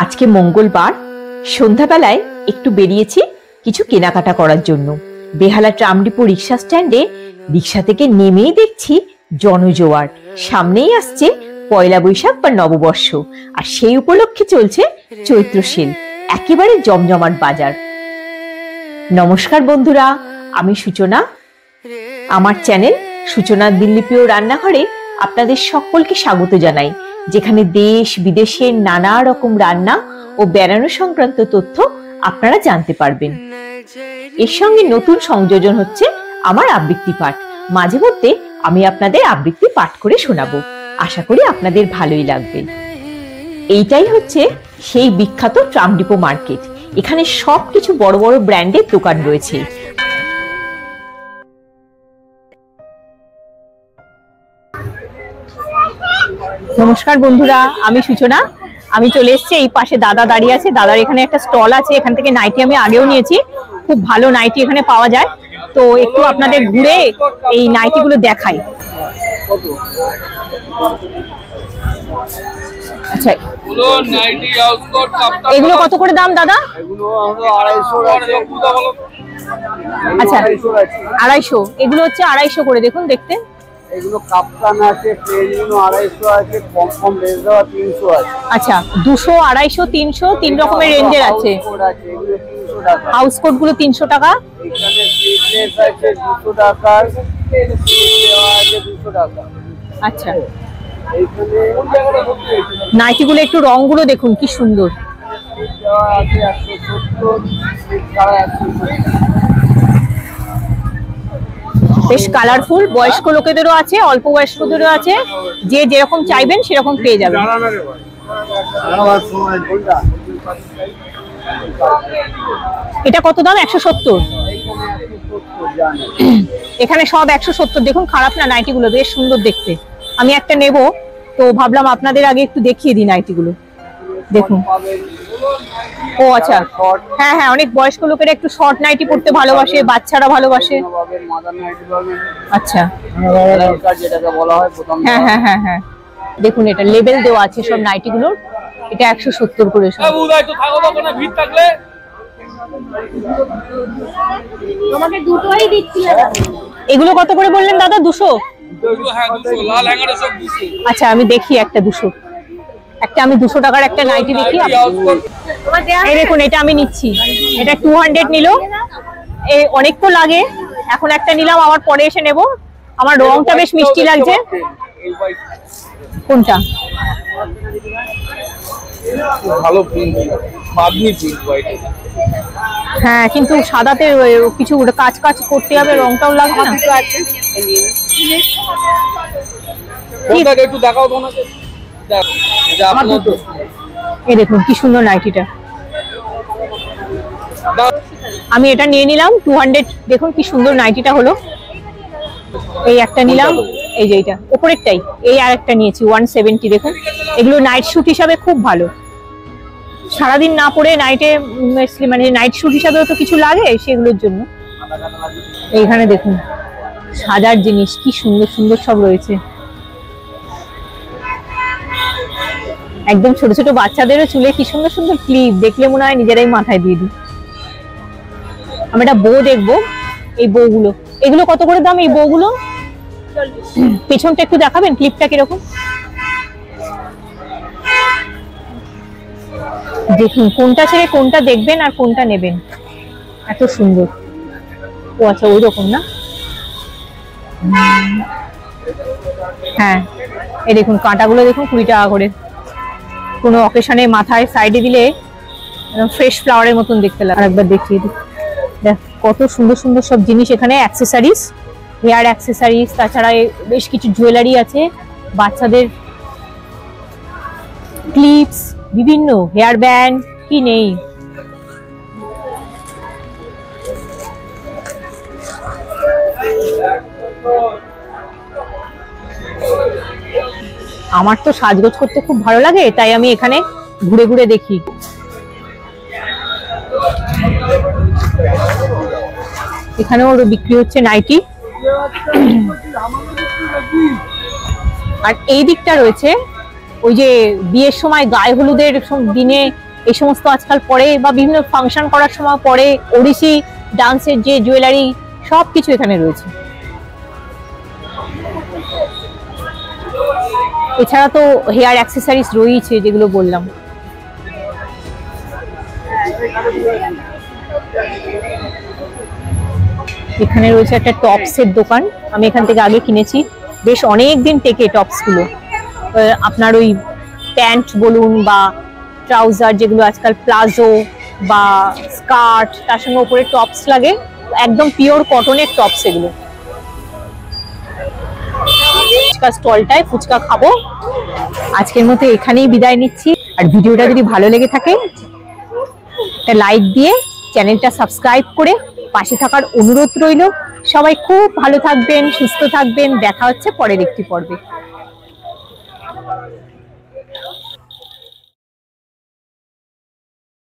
আজকে মঙ্গলবার সন্ধ্যাবেলায় একটু বেরিয়েছি কিছু কেনাকাটা করার জন্য। বেহালা ট্রাম ডিপো রিক্সা স্ট্যান্ডে রিক্সা থেকে নেমেই দেখছি জনজোয়ার। সামনেই আসছে পয়লা বৈশাখ বা নববর্ষ, আর সেই উপলক্ষে চলছে চৈত্র সেল, একেবারে জমজমাট বাজার। নমস্কার বন্ধুরা, আমি সূচনা। আমার চ্যানেল সূচনা দিল্লিপ্রিয় রান্নাঘরে আপনাদের সকলকে স্বাগত জানাই, যেখানে দেশ বিদেশের নানা রকম রান্না ও বেড়ানো সংক্রান্ত তথ্য আপনারা জানতে পারবেন। এর সঙ্গে নতুন সংযোজন হচ্ছে আমার আবৃত্তি পাঠ। মাঝে মধ্যে আমি আপনাদের আবৃত্তি পাঠ করে শোনাবো, আশা করি আপনাদের ভালোই লাগবে। এইটাই হচ্ছে সেই বিখ্যাত ট্রাম ডিপো মার্কেট। এখানে সবকিছু বড় বড় ব্র্যান্ডের দোকান রয়েছে। নমস্কার বন্ধুরা, আমি সূচনা। আমি চলে এসেছি, এই পাশে দাদা দাঁড়িয়ে আছে। দাদার এখানে একটা স্টল আছে, এখান থেকে নাইটি আমি আগেও নিয়েছি। খুব ভালো নাইটি এখানে পাওয়া যায়, তো একটু আপনাদের ঘুরে এই নাইটি গুলো দেখাই। আচ্ছা, এগুলো কত করে দাম দাদা? আচ্ছা, 250। এগুলো হচ্ছে 250 করে। দেখুন দেখতে, এগুলো কাপ্তান আছে, প্লেন 250 আছে, কম কম রেঞ্জ দেওয়া 300 আছে। আচ্ছা, 200, 250, 300 তিন রকমের রেঞ্জের আছে। এগুলো 300 টাকা। হাউস কোট গুলো 300 টাকা। এখানে স্লিভলেস আছে 200 টাকা, দেওয়া আছে 200 টাকা। আচ্ছা, এইখানে নাইটি গুলো একটু রং গুলো দেখুন কি সুন্দর। দেওয়া আছে 170, স্লিভ ছাড়া 170। বেশ কালারফুল। বয়স্ক লোকেদেরও আছে, অল্প বয়স্কদেরও আছে, যে যেরকম চাইবেন সেরকম পেয়ে যাবেন। এটা কত দাম? 170। এখানে সব 170। দেখুন, খারাপ না নাইটি গুলো, বেশ সুন্দর দেখতে। আমি একটা নেব, তো ভাবলাম আপনাদের আগে একটু দেখিয়ে দিই নাইটি গুলো। দেখুন। ও আচ্ছা, হ্যাঁ হ্যাঁ, অনেক বয়স্ক লোকেরা একটু শর্ট নাইটি পড়তে ভালোবাসে, বাচ্চারা ভালোবাসে। আচ্ছা, যেটাকে বলা হয় প্রথম। হ্যাঁ হ্যাঁ হ্যাঁ হ্যাঁ, দেখুন এটা লেবেল দেওয়া আছে সব নাইটি গুলোর। এটা 170 করে। তোমাকে দুটোই দিচ্ছি। এগুলো কত করে বললেন দাদা? 200। আচ্ছা, আমি দেখি একটা 200। একটা আমি 200 টাকার একটা নাইটি দেখি। এই দেখুন, এটা আমি নিচ্ছি। এটা 200 নিল। এই অনেক তো লাগে, এখন একটা নিলাম, আমার পরে এসে নেব। আমার রংটা বেশ মিষ্টি লাগছে। কোনটা? ভালো প্রিন্ট, বাদনি প্রিন্ট হোয়াইট। হ্যাঁ, কিন্তু সাদাতে কিছু কাজ কাজ করতে হবে, রংটাও লাগবে না। একটু দেখাও তোমাকে। এই দেখুন কি সুন্দর নাইটিটা। আমি এটা নিয়ে নিলাম 200। দেখুন কি সুন্দর নাইটিটা হলো। এই একটা নিলাম, এই যে এইটা উপরেরটাই। এই আর একটা নিয়েছি 170। দেখুন, এগুলো নাইট শুট হিসাবে খুব ভালো। সারাদিন না পরে নাইটে, মানে নাইট শুট হিসাবেও তো কিছু লাগে, সেগুলোর জন্য। এইখানে দেখুন সাজার জিনিস কি সুন্দর সুন্দর সব রয়েছে। একদম ছোট ছোট বাচ্চাদেরও চুলে কি সুন্দর সুন্দর ক্লিপ, দেখলে মনে হয় নিজেরাই মাথায় দিয়ে দিই। আমি একটা বউ দেখবো, এই বউগুলো। এগুলো কত করে দাম এই বউগুলো? পেছনটা একটু দেখাবেন, ক্লিপটা কিরকম। দেখুন কোনটা ছেড়ে কোনটা দেখবেন আর কোনটা নেবেন, এত সুন্দর। ও আচ্ছা, ওই রকম না। হ্যাঁ, এই দেখুন কাঁটাগুলো দেখুন 20 টাকা করে। কোনো অকেশনে মাথায় সাইডে দিলে ফ্রেশ ফ্লাওয়ারের মতন দেখতে লাগে। আরেকবার দেখিয়ে দিই, দেখ কত সুন্দর সুন্দর সব জিনিস এখানে। অ্যাক্সেসরিজ, হেয়ার অ্যাক্সেসরিজ, তাছাড়া বেশ কিছু জুয়েলারি আছে, বাচ্চাদের ক্লিপস, বিভিন্ন হেয়ার ব্যান্ড, কি নেই। আমার তো সাজগোজ করতে খুব ভালো লাগে, তাই আমি এখানে ঘুরে ঘুরে দেখি। এখানেও বিক্রি হচ্ছে নাইটি। আর এই দিকটা রয়েছে ওই যে বিয়ের সময় গায়ে হলুদের দিনে এই সমস্ত আজকাল পরে, বা বিভিন্ন ফাংশন করার সময় পরে, ওড়িশি ডান্সের যে জুয়েলারি সবকিছু এখানে রয়েছে। এছাড়া তো হেয়ার অ্যাক্সেসরিজ রয়েছে যেগুলো বললাম। এখানে রয়েছে একটা টপসের দোকান, আমি এখান থেকে আগে কিনেছি, বেশ অনেক দিন টেকে টপস গুলো। আপনার ওই প্যান্ট বলুন বা ট্রাউজার, যেগুলো আজকাল প্লাজো বা স্কার্ট, তার সঙ্গে উপরে টপস লাগে, একদম পিওর কটনের টপস এগুলো। ফুচকা স্টলটায় ফুচকা খাবো। আজকের মতো এখানেই বিদায় নিচ্ছি। আর ভিডিওটা যদি ভালো লেগে থাকে একটা লাইক দিয়ে চ্যানেলটা সাবস্ক্রাইব করে পাশে থাকার অনুরোধ রইল। সবাই খুব ভালো থাকবেন, সুস্থ থাকবেন। দেখা হচ্ছে পরের একটি পর্বে।